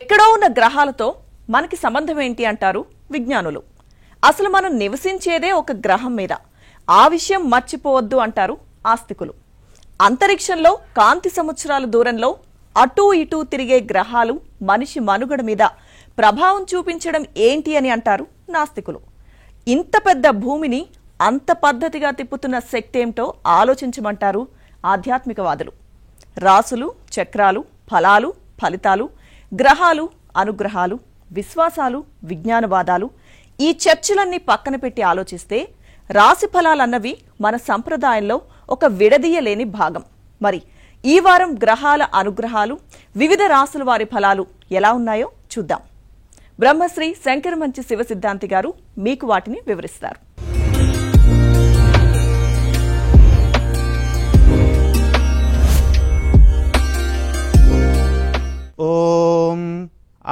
ఎక్కడో ఉన్న గ్రహాలతో మనకి సంబంధం ఏంటి అంటారు విజ్ఞానులు. అసలు మనం నివసించేదే ఒక గ్రహం మీద, ఆ విషయం మర్చిపోవద్దు అంటారు ఆస్తికులు. అంతరిక్షంలో కాంతి సంవత్సరాల దూరంలో అటూ ఇటూ తిరిగే గ్రహాలు మనిషి మనుగడ మీద ప్రభావం చూపించడం ఏంటి అని అంటారు నాస్తికులు. ఇంత పెద్ద భూమిని అంత పద్ధతిగా తిప్పుతున్న శక్తి ఏమిటో ఆలోచించమంటారు ఆధ్యాత్మికవాదులు. రాసులు, చక్రాలు, ఫలాలు, ఫలితాలు, గ్రహాలు, అనుగ్రహాలు, విశ్వాసాలు, విజ్ఞానవాదాలు, ఈ చర్చలన్నీ పక్కన పెట్టి ఆలోచిస్తే రాశి ఫలాలన్నవి మన సంప్రదాయంలో ఒక విడదీయలేని భాగం. మరి ఈ వారం గ్రహాల అనుగ్రహాలు, వివిధ రాశుల వారి ఫలాలు ఎలా ఉన్నాయో చూద్దాం. బ్రహ్మశ్రీ శంకరమంచి శివ సిద్ధాంతి గారు మీకు వాటిని వివరిస్తారు. ఓం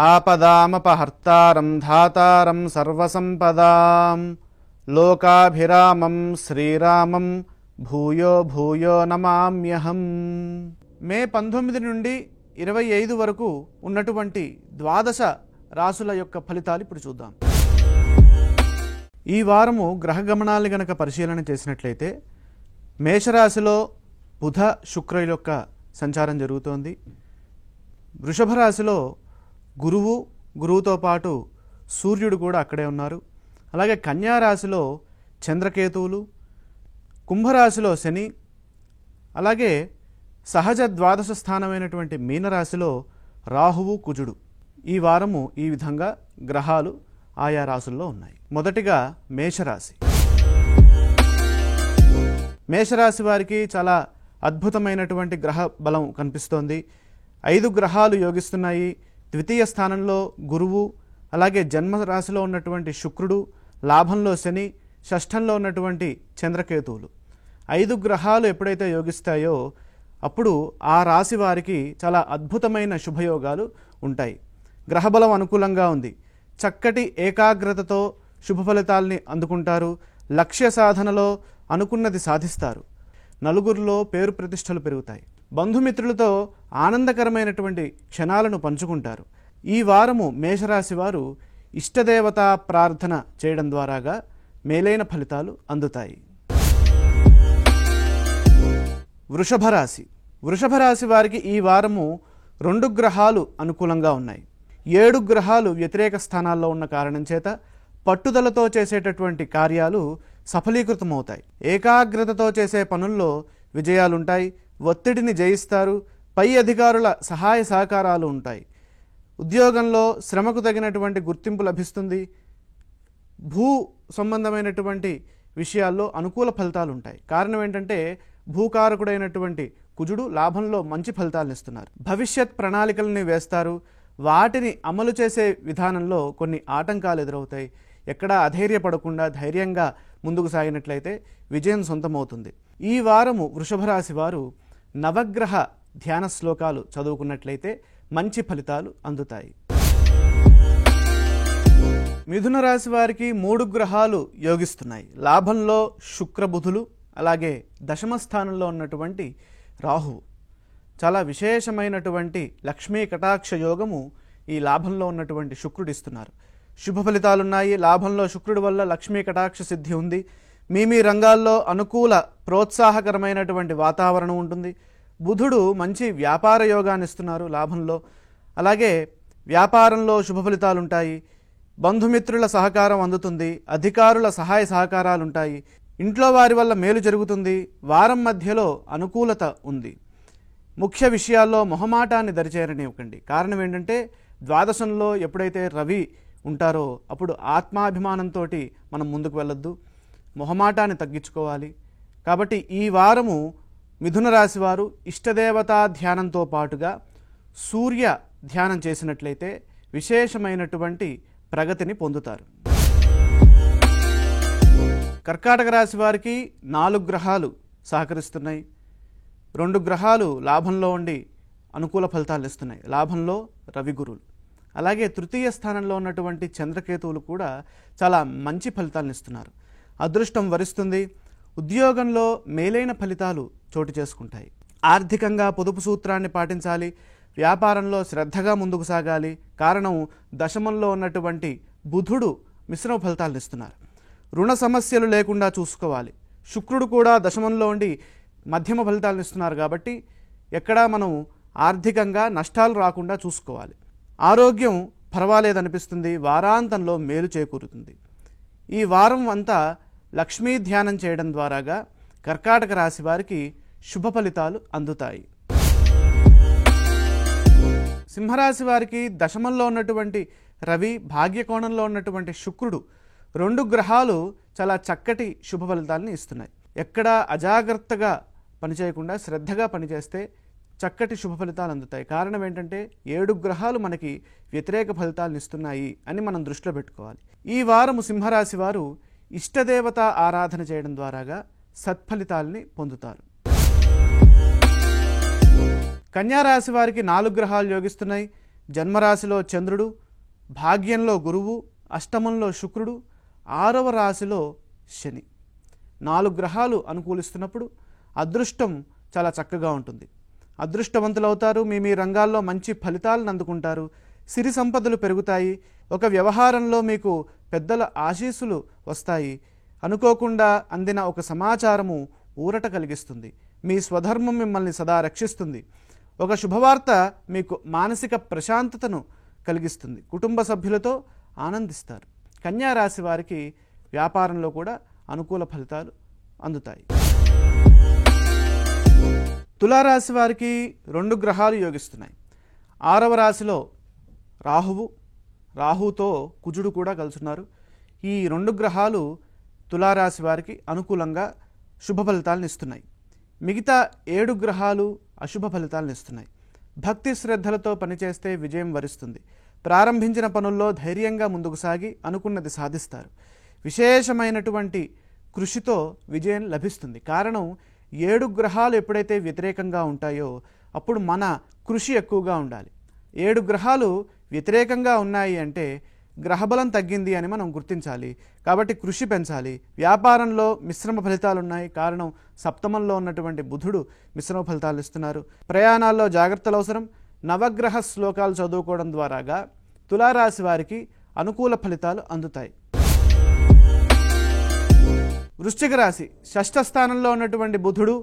ఆపదామపహర్తారం ధాతారం సర్వసంపదాం లోకాభిరామం శ్రీరామం భూయో భూయో నమామ్యహం. మే 19 నుండి 25 వరకు ఉన్నటువంటి ద్వాదశ రాసుల యొక్క ఫలితాలు ఇప్పుడు చూద్దాం. ఈ వారము గ్రహ గమనాలు గనక పరిశీలన చేసినట్లయితే మేషరాశిలో బుధ శుక్రుల యొక్క సంచారం జరుగుతోంది. వృషభ రాశిలో గురువుతో పాటు సూర్యుడు కూడా అక్కడే ఉన్నారు. అలాగే కన్యా రాశిలో చంద్రకేతువులు, కుంభరాశిలో శని, అలాగే సహజ ద్వాదశ స్థానమైనటువంటి మీనరాశిలో రాహువు, కుజుడు. ఈ వారము ఈ విధంగా గ్రహాలు ఆయా రాశుల్లో ఉన్నాయి. మొదటిగా మేషరాశి. మేషరాశి వారికి చాలా అద్భుతమైనటువంటి గ్రహ బలం కనిపిస్తోంది. 5 గ్రహాలు యోగిస్తున్నాయి. ద్వితీయ స్థానంలో గురువు, అలాగే జన్మరాశిలో ఉన్నటువంటి శుక్రుడు, లాభంలో శని, షష్ఠంలో ఉన్నటువంటి చంద్రకేతువులు. 5 గ్రహాలు ఎప్పుడైతే యోగిస్తాయో అప్పుడు ఆ రాశి వారికి చాలా అద్భుతమైన శుభయోగాలు ఉంటాయి. గ్రహబలం అనుకూలంగా ఉంది. చక్కటి ఏకాగ్రతతో శుభ ఫలితాలని అందుకుంటారు. లక్ష్య సాధనలో అనుకున్నది సాధిస్తారు. నలుగురిలో పేరు ప్రతిష్టలు పెరుగుతాయి. బంధుమిత్రులతో ఆనందకరమైనటువంటి క్షణాలను పంచుకుంటారు. ఈ వారము మేషరాశి వారు ఇష్టదేవతా ప్రార్థన చేయడం ద్వారాగా మేలైన ఫలితాలు అందుతాయి. వృషభ రాశి. వృషభ రాశి వారికి ఈ వారము 2 గ్రహాలు అనుకూలంగా ఉన్నాయి. 7 గ్రహాలు వ్యతిరేక స్థానాల్లో ఉన్న కారణం చేత పట్టుదలతో చేసేటటువంటి కార్యాలు సఫలీకృతమవుతాయి. ఏకాగ్రతతో చేసే పనుల్లో విజయాలుంటాయి. ఒత్తిడిని జయిస్తారు. పై అధికారుల సహాయ సహకారాలు ఉంటాయి. ఉద్యోగంలో శ్రమకు తగినటువంటి గుర్తింపు లభిస్తుంది. భూ సంబంధమైనటువంటి విషయాల్లో అనుకూల ఫలితాలు ఉంటాయి. కారణం ఏంటంటే భూకారకుడైనటువంటి కుజుడు లాభంలో మంచి ఫలితాలను ఇస్తున్నారు. భవిష్యత్ ప్రణాళికలని వేస్తారు. వాటిని అమలు చేసే విధానంలో కొన్ని ఆటంకాలు ఎదురవుతాయి. ఎక్కడా అధైర్యపడకుండా ధైర్యంగా ముందుకు సాగినట్లయితే విజయం సొంతమవుతుంది. ఈ వారము వృషభ రాశి వారు నవగ్రహ ధ్యాన శ్లోకాలు చదువుకున్నట్లయితే మంచి ఫలితాలు అందుతాయి. మిథున రాశి వారికి 3 గ్రహాలు యోగిస్తున్నాయి. లాభంలో శుక్రబుధులు, అలాగే దశమ స్థానంలో ఉన్నటువంటి రాహువు. చాలా విశేషమైనటువంటి లక్ష్మీ కటాక్ష యోగము ఈ లాభంలో ఉన్నటువంటి శుక్రుడు ఇస్తున్నారు. శుభ ఫలితాలున్నాయి. లాభంలో శుక్రుడి వల్ల లక్ష్మీ కటాక్ష సిద్ధి ఉంది. మీ రంగాల్లో అనుకూల ప్రోత్సాహకరమైనటువంటి వాతావరణం ఉంటుంది. బుధుడు మంచి వ్యాపార యోగాన్ని ఇస్తున్నారు లాభంలో. అలాగే వ్యాపారంలో శుభ ఫలితాలు ఉంటాయి. బంధుమిత్రుల సహకారం అందుతుంది. అధికారుల సహాయ సహకారాలు ఉంటాయి. ఇంట్లో వారి వల్ల మేలు జరుగుతుంది. వారం మధ్యలో అనుకూలత ఉంది. ముఖ్య విషయాల్లో మొహమాటాన్ని దరిచేరనివ్వకండి. కారణం ఏంటంటే ద్వాదశంలో ఎప్పుడైతే రవి ఉంటారో అప్పుడు ఆత్మాభిమానంతో మనం ముందుకు వెళ్ళొద్దు. మొహమాటాన్ని తగ్గించుకోవాలి. కాబట్టి ఈ వారము మిథున రాశి వారు ఇష్టదేవతా ధ్యానంతో పాటుగా సూర్య ధ్యానం చేసినట్లయితే విశేషమైనటువంటి ప్రగతిని పొందుతారు. కర్కాటక రాశి వారికి 4 గ్రహాలు సహకరిస్తున్నాయి. 2 గ్రహాలు లాభంలో ఉండి అనుకూల ఫలితాలు ఇస్తున్నాయి. లాభంలో రవి, గురువులు. అలాగే తృతీయ స్థానంలో ఉన్నటువంటి చంద్రకేతువులు కూడా చాలా మంచి ఫలితాలను ఇస్తున్నారు. అదృష్టం వరిస్తుంది. ఉద్యోగంలో మేలైన ఫలితాలు చోటు చేసుకుంటాయి. ఆర్థికంగా పొదుపు సూత్రాన్ని పాటించాలి. వ్యాపారంలో శ్రద్ధగా ముందుకు సాగాలి. కారణం దశమంలో ఉన్నటువంటి బుధుడు మిశ్రమ ఫలితాలను ఇస్తున్నారు. రుణ సమస్యలు లేకుండా చూసుకోవాలి. శుక్రుడు కూడా దశమంలో ఉండి మధ్యమ ఫలితాలను ఇస్తున్నారు కాబట్టి ఎక్కడా మనం ఆర్థికంగా నష్టాలు రాకుండా చూసుకోవాలి. ఆరోగ్యం పర్వాలేదనిపిస్తుంది. వారాంతంలో మేలు చేకూరుతుంది. ఈ వారం అంతా లక్ష్మీ ధ్యానం చేయడం ద్వారాగా కర్కాటక రాశి వారికి శుభ ఫలితాలు అందుతాయి. సింహరాశి వారికి దశమంలో ఉన్నటువంటి రవి, భాగ్యకోణంలో ఉన్నటువంటి శుక్రుడు, 2 గ్రహాలు చాలా చక్కటి శుభ ఫలితాలను ఇస్తున్నాయి. ఎక్కడా అజాగ్రత్తగా పనిచేయకుండా శ్రద్ధగా పనిచేస్తే చక్కటి శుభ ఫలితాలు అందుతాయి. కారణం ఏంటంటే 7 గ్రహాలు మనకి వ్యతిరేక ఫలితాలను ఇస్తున్నాయి అని మనం దృష్టిలో పెట్టుకోవాలి. ఈ వారము సింహరాశి వారు ఇష్టదేవత ఆరాధన చేయడం ద్వారాగా సత్ఫలితాలని పొందుతారు. కన్యారాశి వారికి 4 గ్రహాలు యోగిస్తున్నాయి. జన్మరాశిలో చంద్రుడు, భాగ్యంలో గురువు, అష్టమంలో శుక్రుడు, 6వ రాశిలో శని. 4 గ్రహాలు అనుకూలిస్తున్నప్పుడు అదృష్టం చాలా చక్కగా ఉంటుంది. అదృష్టవంతులవుతారు. మీ రంగాల్లో మంచి ఫలితాలను అందుకుంటారు. సిరి సంపదలు పెరుగుతాయి. ఒక వ్యవహారంలో మీకు పెద్దల ఆశీస్సులు వస్తాయి. అనుకోకుండా అందిన ఒక సమాచారము ఊరట కలిగిస్తుంది. మీ స్వధర్మం మిమ్మల్ని సదా రక్షిస్తుంది. ఒక శుభవార్త మీకు మానసిక ప్రశాంతతను కలిగిస్తుంది. కుటుంబ సభ్యులతో ఆనందిస్తారు. కన్యా రాశి వారికి వ్యాపారంలో కూడా అనుకూల ఫలితాలు అందుతాయి. తులారాశి వారికి 2 గ్రహాలు యోగిస్తున్నాయి. 6వ రాశిలో రాహుతో కుజుడు కూడా కలుసున్నారు. ఈ 2 గ్రహాలు తులారాశి వారికి అనుకూలంగా శుభ ఫలితాలను ఇస్తున్నాయి. మిగతా 7 గ్రహాలు అశుభ ఫలితాలను ఇస్తున్నాయి. భక్తి శ్రద్ధలతో పనిచేస్తే విజయం వరిస్తుంది. ప్రారంభించిన పనుల్లో ధైర్యంగా ముందుకు సాగి అనుకున్నది సాధిస్తారు. విశేషమైనటువంటి కృషితో విజయం లభిస్తుంది. కారణం 7 గ్రహాలు ఎప్పుడైతే వ్యతిరేకంగా ఉంటాయో అప్పుడు మన కృషి ఎక్కువగా ఉండాలి. 7 గ్రహాలు వ్యతిరేకంగా ఉన్నాయి అంటే గ్రహబలం తగ్గింది అని మనం గుర్తించాలి. కాబట్టి కృషి పెంచాలి. వ్యాపారంలో మిశ్రమ ఫలితాలు ఉన్నాయి. కారణం సప్తమంలో ఉన్నటువంటి బుధుడు మిశ్రమ ఫలితాలు ఇస్తున్నారు. ప్రయాణాల్లో జాగ్రత్తలు అవసరం. నవగ్రహ శ్లోకాలు చదువుకోవడం ద్వారాగా తులారాశి వారికి అనుకూల ఫలితాలు అందుతాయి. వృశ్చిక రాశి, 6వ స్థానంలో ఉన్నటువంటి బుధుడు,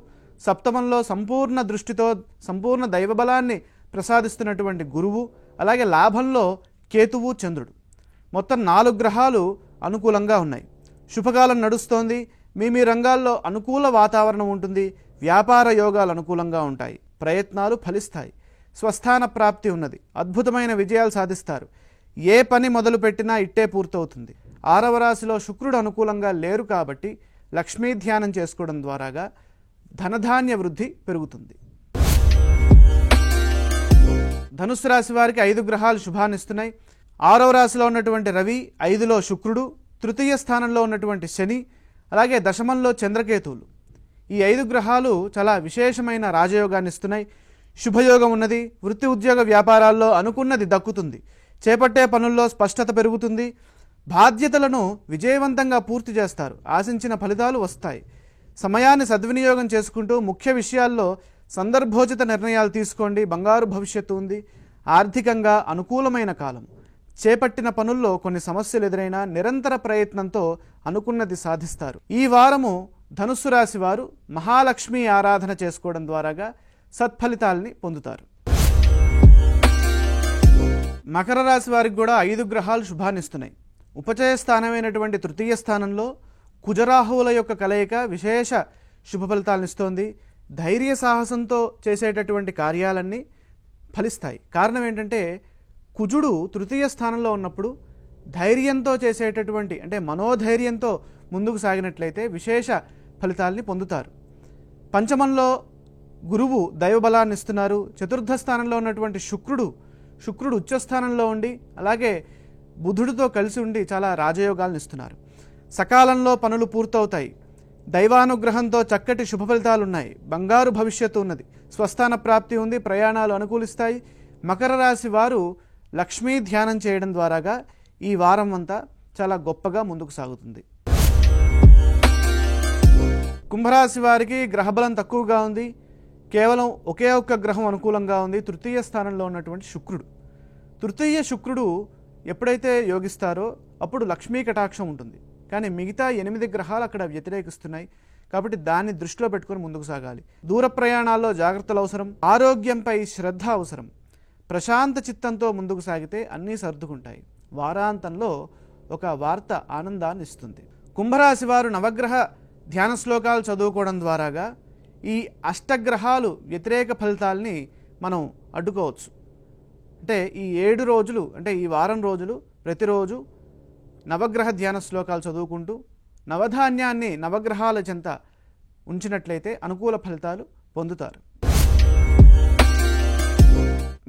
సప్తమంలో సంపూర్ణ దృష్టితో సంపూర్ణ దైవబలాన్ని ప్రసాదిస్తున్నటువంటి గురువు, అలాగే లాభంలో కేతువు, చంద్రుడు. మొత్తం 4 గ్రహాలు అనుకూలంగా ఉన్నాయి. శుభకాలం నడుస్తోంది. మీ రంగాల్లో అనుకూల వాతావరణం ఉంటుంది. వ్యాపార యోగాలు అనుకూలంగా ఉంటాయి. ప్రయత్నాలు ఫలిస్తాయి. స్వస్థాన ప్రాప్తి ఉన్నది. అద్భుతమైన విజయాలు సాధిస్తారు. ఏ పని మొదలు పెట్టినా ఇట్టే పూర్తవుతుంది. 6వ రాశిలో శుక్రుడు అనుకూలంగా లేరు కాబట్టి లక్ష్మీ ధ్యానం చేసుకోవడం ద్వారాగా ధనధాన్య వృద్ధి పెరుగుతుంది. ధనుస్సు రాశి వారికి 5 గ్రహాలు శుభాన్నిస్తున్నాయి. 6వ రాశిలో ఉన్నటువంటి రవి, 5లో శుక్రుడు, తృతీయ స్థానంలో ఉన్నటువంటి శని, అలాగే దశమంలో చంద్రకేతువులు. ఈ 5 గ్రహాలు చాలా విశేషమైన రాజయోగాన్ని ఇస్తున్నాయి. శుభయోగం ఉన్నది. వృత్తి ఉద్యోగ వ్యాపారాల్లో అనుకున్నది దక్కుతుంది. చేపట్టే పనుల్లో స్పష్టత పెరుగుతుంది. బాధ్యతలను విజయవంతంగా పూర్తి చేస్తారు. ఆశించిన ఫలితాలు వస్తాయి. సమయాన్ని సద్వినియోగం చేసుకుంటూ ముఖ్య విషయాల్లో సందర్భోచిత నిర్ణయాలు తీసుకోండి. బంగారు భవిష్యత్తు ఉంది. ఆర్థికంగా అనుకూలమైన కాలం. చేపట్టిన పనుల్లో కొన్ని సమస్యలు ఎదురైనా నిరంతర ప్రయత్నంతో అనుకున్నది సాధిస్తారు. ఈ వారము ధనుస్సు రాశి వారు మహాలక్ష్మి ఆరాధన చేసుకోవడం ద్వారాగా సత్ఫలితాలని పొందుతారు. మకర రాశి వారికి కూడా 5 గ్రహాలు శుభాన్నిస్తున్నాయి. ఉపచయ స్థానమైనటువంటి తృతీయ స్థానంలో కుజరాహువుల యొక్క కలయిక విశేష శుభ ఫలితాలను ఇస్తోంది. ధైర్య సాహసంతో చేసేటటువంటి కార్యాలన్నీ ఫలిస్తాయి. కారణం ఏంటంటే కుజుడు తృతీయ స్థానంలో ఉన్నప్పుడు ధైర్యంతో చేసేటటువంటి అంటే మనోధైర్యంతో ముందుకు సాగినట్లయితే విశేష ఫలితాలని పొందుతారు. పంచమంలో గురువు దైవబలాన్ని ఇస్తున్నారు. చతుర్థ స్థానంలో ఉన్నటువంటి శుక్రుడు ఉచ్చస్థానంలో ఉండి అలాగే బుధుడితో కలిసి ఉండి చాలా రాజయోగాలను ఇస్తున్నారు. సకాలంలో పనులు పూర్తవుతాయి. దైవానుగ్రహంతో చక్కటి శుభ ఫలితాలున్నాయి. బంగారు భవిష్యత్తు ఉన్నది. స్వస్థాన ప్రాప్తి ఉంది. ప్రయాణాలు అనుకూలిస్తాయి. మకర రాశి వారు లక్ష్మీ ధ్యానం చేయడం ద్వారాగా ఈ వారం అంతా చాలా గొప్పగా ముందుకు సాగుతుంది. కుంభరాశి వారికి గ్రహబలం తక్కువగా ఉంది. కేవలం ఒకే ఒక్క గ్రహం అనుకూలంగా ఉంది, తృతీయ స్థానంలో ఉన్నటువంటి శుక్రుడు. తృతీయ శుక్రుడు ఎప్పుడైతే యోగిస్తారో అప్పుడు లక్ష్మీ కటాక్షం ఉంటుంది. కానీ మిగతా 8 గ్రహాలు అక్కడ వ్యతిరేకిస్తున్నాయి. కాబట్టి దాన్ని దృష్టిలో పెట్టుకొని ముందుకు సాగాలి. దూర ప్రయాణాల్లో జాగ్రత్తలు అవసరం, ఆరోగ్యంపై శ్రద్ధ అవసరం. ప్రశాంత చిత్తంతో ముందుకు సాగితే అన్నీ సర్దుకుంటాయి. వారాంతంలో ఒక వార్త ఆనందాన్ని ఇస్తుంది. కుంభరాశి వారు నవగ్రహ ధ్యాన శ్లోకాలు చదువుకోవడం ద్వారాగా ఈ అష్టగ్రహాలు వ్యతిరేక ఫలితాల్ని మనం అడ్డుకోవచ్చు. అంటే ఈ 7 రోజులు, అంటే ఈ వారం రోజులు ప్రతిరోజు నవగ్రహ ధ్యాన శ్లోకాలు చదువుకుంటూ నవధాన్యాన్ని నవగ్రహాల చెంత ఉంచినట్లయితే అనుకూల ఫలితాలు పొందుతారు.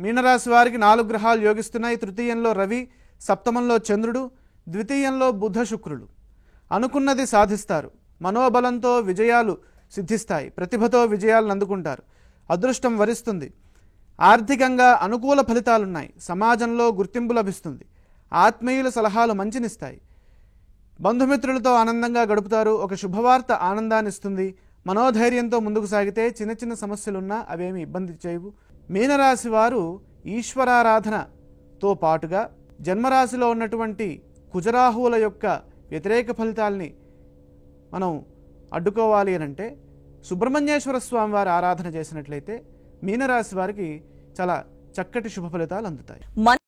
మీనరాశి వారికి 4 గ్రహాలు యోగిస్తున్నాయి. తృతీయంలో రవి, సప్తమంలో చంద్రుడు, ద్వితీయంలో బుధ శుక్రులు. అనుకున్నది సాధిస్తారు. మనోబలంతో విజయాలు సిద్ధిస్తాయి. ప్రతిభతో విజయాలను అందుకుంటారు. అదృష్టం వరిస్తుంది. ఆర్థికంగా అనుకూల ఫలితాలున్నాయి. సమాజంలో గుర్తింపు లభిస్తుంది. ఆత్మీయుల సలహాలు మంచినిస్తాయి. బంధుమిత్రులతో ఆనందంగా గడుపుతారు. ఒక శుభవార్త ఆనందాన్ని ఇస్తుంది. మనోధైర్యంతో ముందుకు సాగితే చిన్న చిన్న సమస్యలున్నా అవేమి ఇబ్బంది చేయవు. మీనరాశి వారు ఈశ్వరారాధనతో పాటుగా జన్మరాశిలో ఉన్నటువంటి కుజరాహువుల యొక్క వ్యతిరేక ఫలితాల్ని మనం అడ్డుకోవాలి అనంటే సుబ్రహ్మణ్యేశ్వర స్వామి వారి ఆరాధన చేసినట్లయితే మీనరాశి వారికి చాలా చక్కటి శుభ ఫలితాలు అందుతాయి.